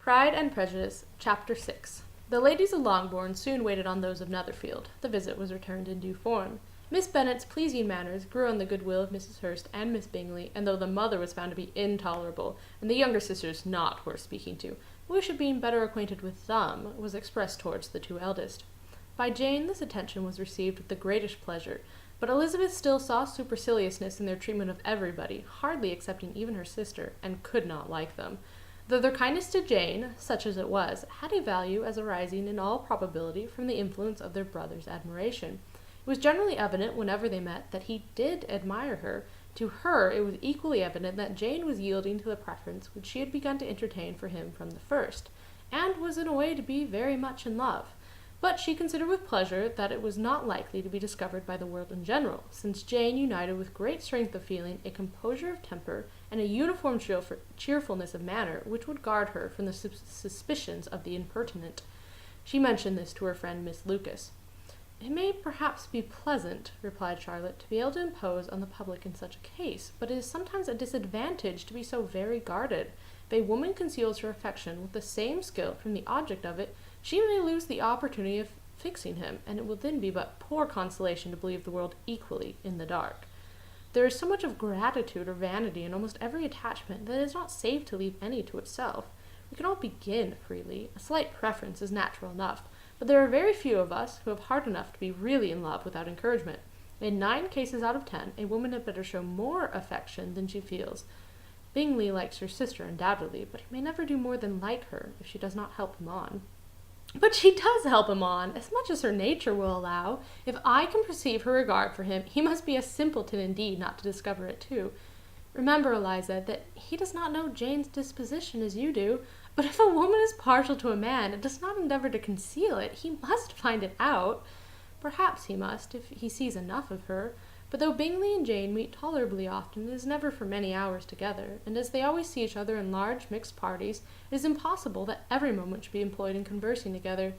Pride and Prejudice, Chapter 6. The ladies of Longbourn soon waited on those of Netherfield. The visit was returned in due form. Miss Bennet's pleasing manners grew on the goodwill of Mrs. Hurst and Miss Bingley, and though the mother was found to be intolerable, and the younger sisters not worth speaking to, the wish of being better acquainted with them was expressed towards the two eldest. By Jane this attention was received with the greatest pleasure, but Elizabeth still saw superciliousness in their treatment of everybody, hardly excepting even her sister, and could not like them. Though their kindness to Jane, such as it was, had a value as arising in all probability from the influence of their brother's admiration. It was generally evident whenever they met that he did admire her. To her it was equally evident that Jane was yielding to the preference which she had begun to entertain for him from the first, and was in a way to be very much in love. But she considered with pleasure that it was not likely to be discovered by the world in general, since Jane united with great strength of feeling, a composure of temper, and a uniform cheerfulness of manner which would guard her from the suspicions of the impertinent. She mentioned this to her friend Miss Lucas. "It may perhaps be pleasant," replied Charlotte, "to be able to impose on the public in such a case, but it is sometimes a disadvantage to be so very guarded. If a woman conceals her affection with the same skill from the object of it, she may lose the opportunity of fixing him, and it will then be but poor consolation to believe the world equally in the dark. There is so much of gratitude or vanity in almost every attachment that it is not safe to leave any to itself. We can all begin freely. A slight preference is natural enough, but there are very few of us who have heart enough to be really in love without encouragement. In 9 cases out of 10, a woman had better show more affection than she feels. Bingley likes her sister undoubtedly, but he may never do more than like her if she does not help him on." "But she does help him on, as much as her nature will allow. If I can perceive her regard for him, he must be a simpleton indeed not to discover it too. Remember, Eliza, that he does not know Jane's disposition as you do, but if a woman is partial to a man and does not endeavour to conceal it, he must find it out. Perhaps he must, if he sees enough of her. But though Bingley and Jane meet tolerably often, it is never for many hours together, and as they always see each other in large mixed parties, it is impossible that every moment should be employed in conversing together.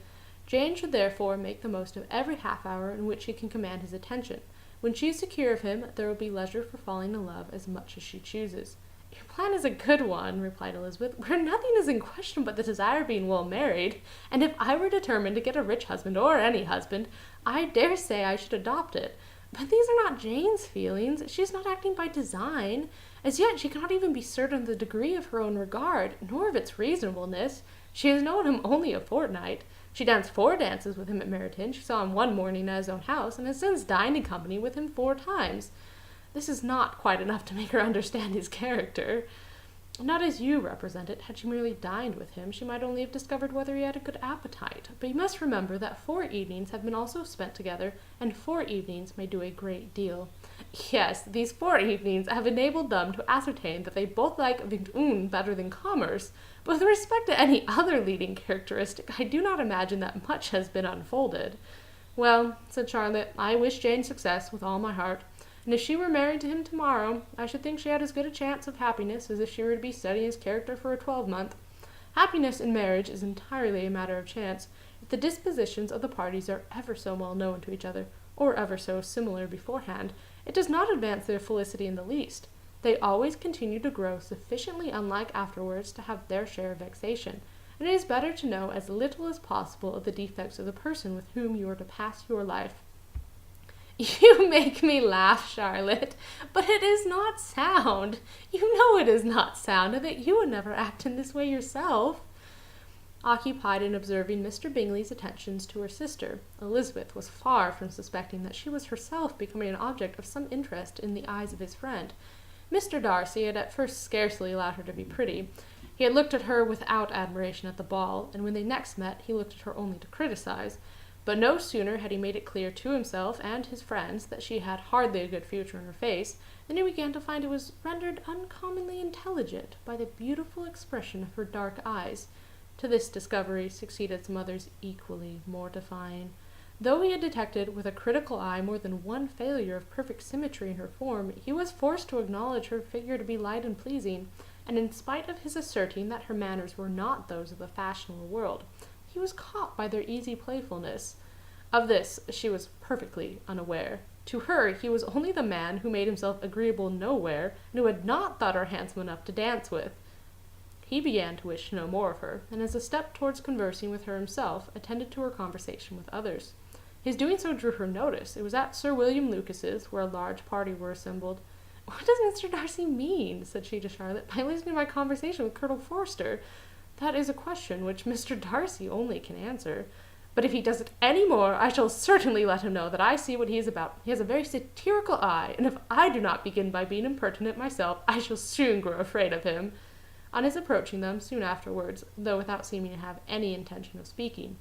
Jane should therefore make the most of every half-hour in which she can command his attention. When she is secure of him, there will be leisure for falling in love as much as she chooses." "Your plan is a good one," replied Elizabeth, "where nothing is in question but the desire of being well married, and if I were determined to get a rich husband, or any husband, I dare say I should adopt it. But these are not Jane's feelings. She is not acting by design. As yet she cannot even be certain of the degree of her own regard, nor of its reasonableness. She has known him only a fortnight. She danced 4 dances with him at Meryton. She saw him one morning at his own house, and has since dined in company with him 4 times. This is not quite enough to make her understand his character. Not as you represent it. Had she merely dined with him, she might only have discovered whether he had a good appetite. But you must remember that 4 evenings have been also spent together, and 4 evenings may do a great deal. Yes, these 4 evenings have enabled them to ascertain that they both like vingt-un better than commerce. But with respect to any other leading characteristic, I do not imagine that much has been unfolded." "Well," said Charlotte, "I wish Jane success with all my heart. And if she were married to him tomorrow, I should think she had as good a chance of happiness as if she were to be studying his character for a 12-month. Happiness in marriage is entirely a matter of chance. If the dispositions of the parties are ever so well known to each other, or ever so similar beforehand, it does not advance their felicity in the least. They always continue to grow sufficiently unlike afterwards to have their share of vexation, and it is better to know as little as possible of the defects of the person with whom you are to pass your life." "You make me laugh, Charlotte, but it is not sound. You know it is not sound, and that you would never act in this way yourself." Occupied in observing Mr. Bingley's attentions to her sister, Elizabeth was far from suspecting that she was herself becoming an object of some interest in the eyes of his friend. Mr. Darcy had at first scarcely allowed her to be pretty. He had looked at her without admiration at the ball, and when they next met he looked at her only to criticize. But no sooner had he made it clear to himself and his friends that she had hardly a good future in her face, than he began to find it was rendered uncommonly intelligent by the beautiful expression of her dark eyes. To this discovery succeeded some others equally mortifying. Though he had detected with a critical eye more than one failure of perfect symmetry in her form, he was forced to acknowledge her figure to be light and pleasing, and in spite of his asserting that her manners were not those of the fashionable world, he was caught by their easy playfulness. Of this she was perfectly unaware. To her he was only the man who made himself agreeable nowhere, and who had not thought her handsome enough to dance with. he began to wish to know more of her, and as a step towards conversing with her himself, attended to her conversation with others. His doing so drew her notice. It was at Sir William Lucas's, where a large party were assembled. "What does Mr. Darcy mean," said she to Charlotte, "by listening to my conversation with Colonel Forster? That is a question which Mr. Darcy only can answer. But if he does it any more, I shall certainly let him know that I see what he is about. He has a very satirical eye, and if I do not begin by being impertinent myself, I shall soon grow afraid of him." On his approaching them, soon afterwards, though without seeming to have any intention of speaking,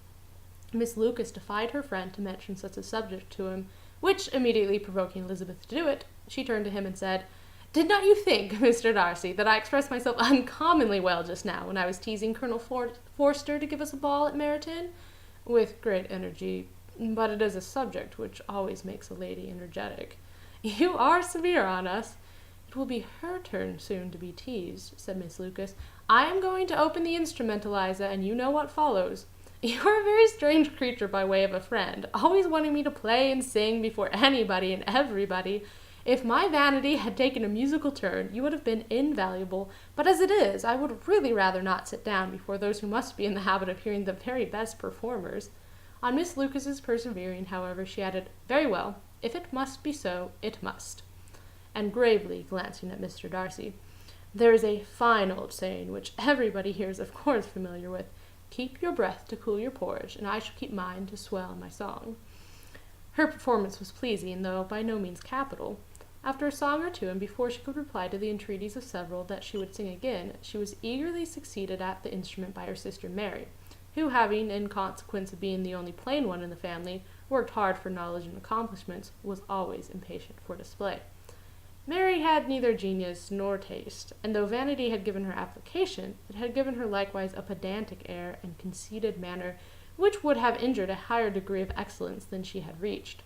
Miss Lucas defied her friend to mention such a subject to him, which, immediately provoking Elizabeth to do it, she turned to him and said, "Did not you think, Mr. Darcy, that I expressed myself uncommonly well just now when I was teasing Colonel Forster to give us a ball at Meryton?" "With great energy, but it is a subject which always makes a lady energetic." "You are severe on us." "It will be her turn soon to be teased," said Miss Lucas. "I am going to open the instrument, Eliza, and you know what follows. You are a very strange creature by way of a friend, always wanting me to play and sing before anybody and everybody. If my vanity had taken a musical turn, you would have been invaluable, but as it is, I would really rather not sit down before those who must be in the habit of hearing the very best performers." On Miss Lucas's persevering, however, she added, "Very well, if it must be so, it must," and gravely glancing at Mr. Darcy, "There is a fine old saying, which everybody here is of course familiar with, 'Keep your breath to cool your porridge, and I shall keep mine to swell my song.'" Her performance was pleasing, though by no means capital. After a song or two, and before she could reply to the entreaties of several that she would sing again, she was eagerly succeeded at the instrument by her sister Mary, who, having, in consequence of being the only plain one in the family, worked hard for knowledge and accomplishments, was always impatient for display. Mary had neither genius nor taste, and though vanity had given her application, it had given her likewise a pedantic air and conceited manner, which would have injured a higher degree of excellence than she had reached.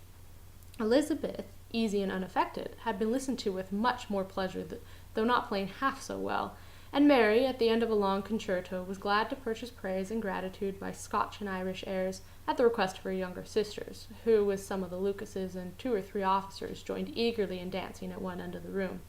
Elizabeth, easy and unaffected, had been listened to with much more pleasure, though not playing half so well, and Mary, at the end of a long concerto, was glad to purchase praise and gratitude by Scotch and Irish airs, at the request of her younger sisters, who, with some of the Lucases and 2 or 3 officers, joined eagerly in dancing at one end of the room.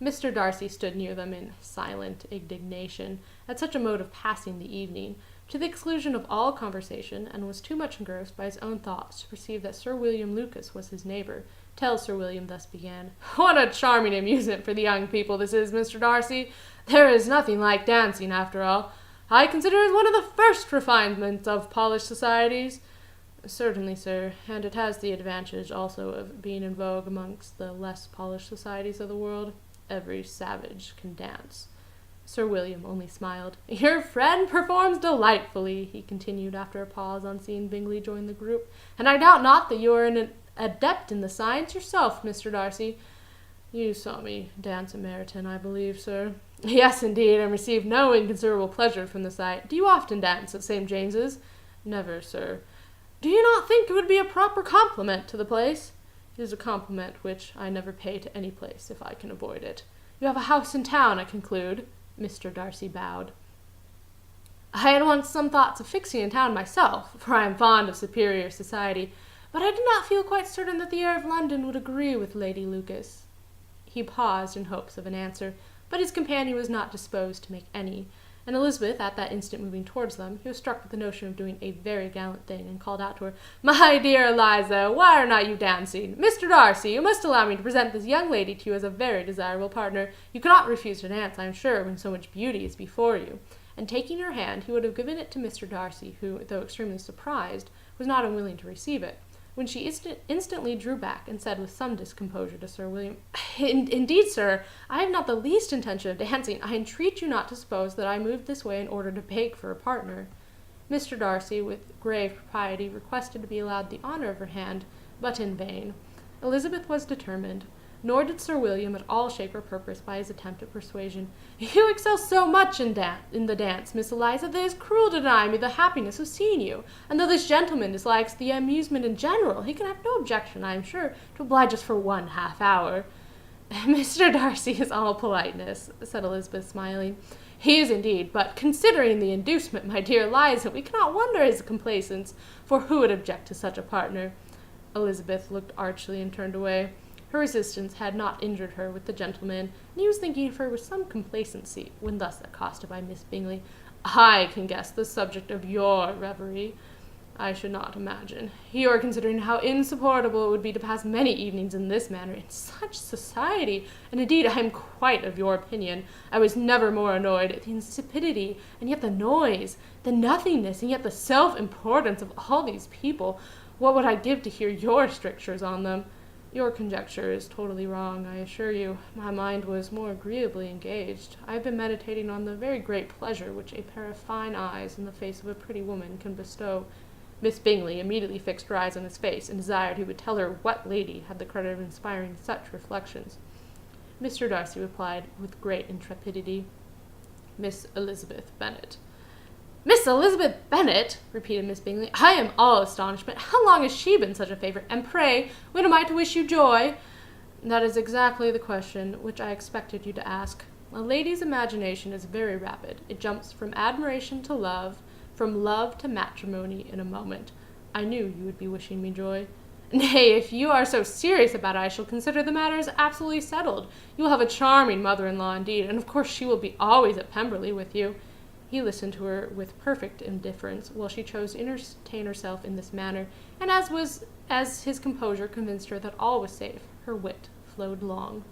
Mr. Darcy stood near them in silent indignation at such a mode of passing the evening, to the exclusion of all conversation, and was too much engrossed by his own thoughts to perceive that Sir William Lucas was his neighbour, till Sir William thus began, "What a charming amusement for the young people this is, Mr. Darcy! There is nothing like dancing, after all. I consider it one of the first refinements of polished societies." "Certainly, sir, and it has the advantage also of being in vogue amongst the less polished societies of the world. Every savage can dance." Sir William only smiled. "Your friend performs delightfully," he continued after a pause on seeing Bingley join the group, "and I doubt not that you are an adept in the science yourself, Mr. Darcy." "You saw me dance at Meryton, I believe, sir." "Yes, indeed, and received no inconsiderable pleasure from the sight. Do you often dance at St. James's?" "Never, sir." "Do you not think it would be a proper compliment to the place?" "It is a compliment which I never pay to any place, if I can avoid it." "You have a house in town, I conclude?" Mr. Darcy bowed. "I had once some thoughts of fixing in town myself, for I am fond of superior society, but I did not feel quite certain that the air of London would agree with Lady Lucas." He paused in hopes of an answer, but his companion was not disposed to make any, and Elizabeth at that instant moving towards them, he was struck with the notion of doing a very gallant thing, and called out to her, "My dear Eliza, why are not you dancing? Mr. Darcy, you must allow me to present this young lady to you as a very desirable partner. You cannot refuse to dance, I am sure, when so much beauty is before you." And taking her hand, he would have given it to Mr. Darcy, who, though extremely surprised, was not unwilling to receive it, when she instantly drew back, and said with some discomposure to Sir William, "Indeed, sir, I have not the least intention of dancing. I entreat you not to suppose that I moved this way in order to beg for a partner." Mr. Darcy, with grave propriety, requested to be allowed the honour of her hand, but in vain. Elizabeth was determined, nor did Sir William at all shake her purpose by his attempt at persuasion. "You excel so much in the dance, Miss Eliza, that it is cruel to deny me the happiness of seeing you, and though this gentleman dislikes the amusement in general, he can have no objection, I am sure, to oblige us for 1/2 hour." "Mr. Darcy is all politeness," said Elizabeth, smiling. "He is indeed, but considering the inducement, my dear Eliza, we cannot wonder at his complaisance, for who would object to such a partner?" Elizabeth looked archly and turned away. Her resistance had not injured her with the gentleman, and he was thinking of her with some complacency, when thus accosted by Miss Bingley. "I can guess the subject of your reverie. I should not imagine. You are considering how insupportable it would be to pass many evenings in this manner, in such society, and indeed I am quite of your opinion. I was never more annoyed at the insipidity, and yet the noise, the nothingness, and yet the self-importance of all these people. What would I give to hear your strictures on them? Your conjecture is totally wrong, I assure you. My mind was more agreeably engaged. I have been meditating on the very great pleasure which a pair of fine eyes in the face of a pretty woman can bestow." Miss Bingley immediately fixed her eyes on his face, and desired he would tell her what lady had the credit of inspiring such reflections. Mr. Darcy replied with great intrepidity, "Miss Elizabeth Bennet." "Miss Elizabeth Bennet!" repeated Miss Bingley. "I am all astonishment. How long has she been such a favourite? And pray, when am I to wish you joy?" "That is exactly the question which I expected you to ask. A lady's imagination is very rapid. It jumps from admiration to love, from love to matrimony in a moment. I knew you would be wishing me joy." "Nay, if you are so serious about it, I shall consider the matter as absolutely settled. You will have a charming mother-in-law indeed, and of course she will be always at Pemberley with you." He listened to her with perfect indifference, while she chose to entertain herself in this manner, and as his composure convinced her that all was safe, her wit flowed long.